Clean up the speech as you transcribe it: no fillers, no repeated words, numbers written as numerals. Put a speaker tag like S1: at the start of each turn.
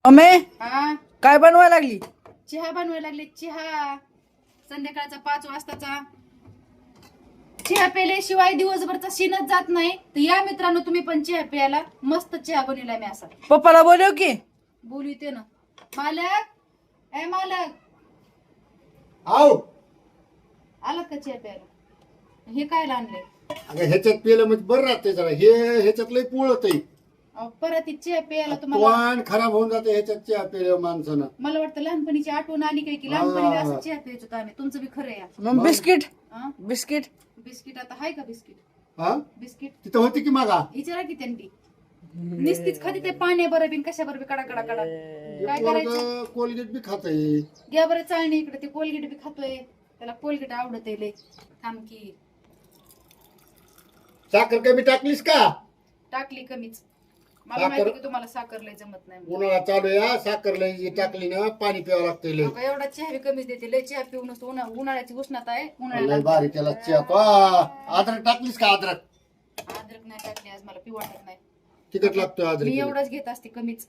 S1: अमे
S2: हा
S1: काय बनवायला लागली?
S2: चहा बनवायला लागले. चहा संध्याकाळचा 5 वाजताचा चहा पेल्याशिवाय दिवसभरचा सीनच जात नाही. तर या मित्रांनो तुम्ही पण चहा प्यायला. मस्त चहा बनवलाय मी असा.
S1: पप्पाला बोलव की.
S2: बोलू येते ना. मालक ए मालक
S3: आव
S2: आलात का चहा प्यायला? हे काय आणलंय?
S3: अगं ह्याच्यात पेलं म्हणजे बरं राहते जरा. हे ह्याच्यात लय पुळत आहे.
S2: परत ती चहा प्यायला तुम्हाला
S3: तोंड खराब होऊन जाते ह्याच्यात चहा पेल्या माणसानं.
S2: मला वाटतं लहानपणीची आठवण आली काय की लहानपणी असं चहा प्यायचो होतो आम्ही. तुमचं बी खरं आहे.
S1: मग बिस्किट
S2: हा?
S1: बिस्किट
S2: बिस्किट आता आहे का बिस्किट?
S3: हा
S2: बिस्किट
S3: तिथं होती की मागा.
S2: विचारा की त्यांनी निस्तीच खाती ते पाण्या बरं बिन कशा बरं बी कडा कडा कडा काय करायचं?
S3: कोलगेट बी खात आहे.
S2: घ्या बरं चाळणी इकडे. ते कोलगेट बी खातोय. त्याला कोलगेट आवडत आहे लय. थांब की
S3: साखर कमी टाकलीस का?
S2: टाकली कमीच. मला माहिती की तुम्हाला साखर लय जमत नाही.
S3: उन्हाळा चालू आहे. साखर लय टाकली ना पाणी प्यावं लागतं लय.
S2: अगं, एवढा चहा बी कमीच देते. लय चहा पिऊ नसतो. उन्हाळ्याची उष्णता आहे.
S3: लय
S2: उन्हाळ्याला
S3: भारी केला चहा. अद्रक टाकलीस का? अद्रक
S2: अद्रक नाही टाकली आज. मला पिऊ वाटत नाही.
S3: तिखट लागतोय
S2: मी
S3: अद्रक.
S2: एवढंच घेत असते कमीच.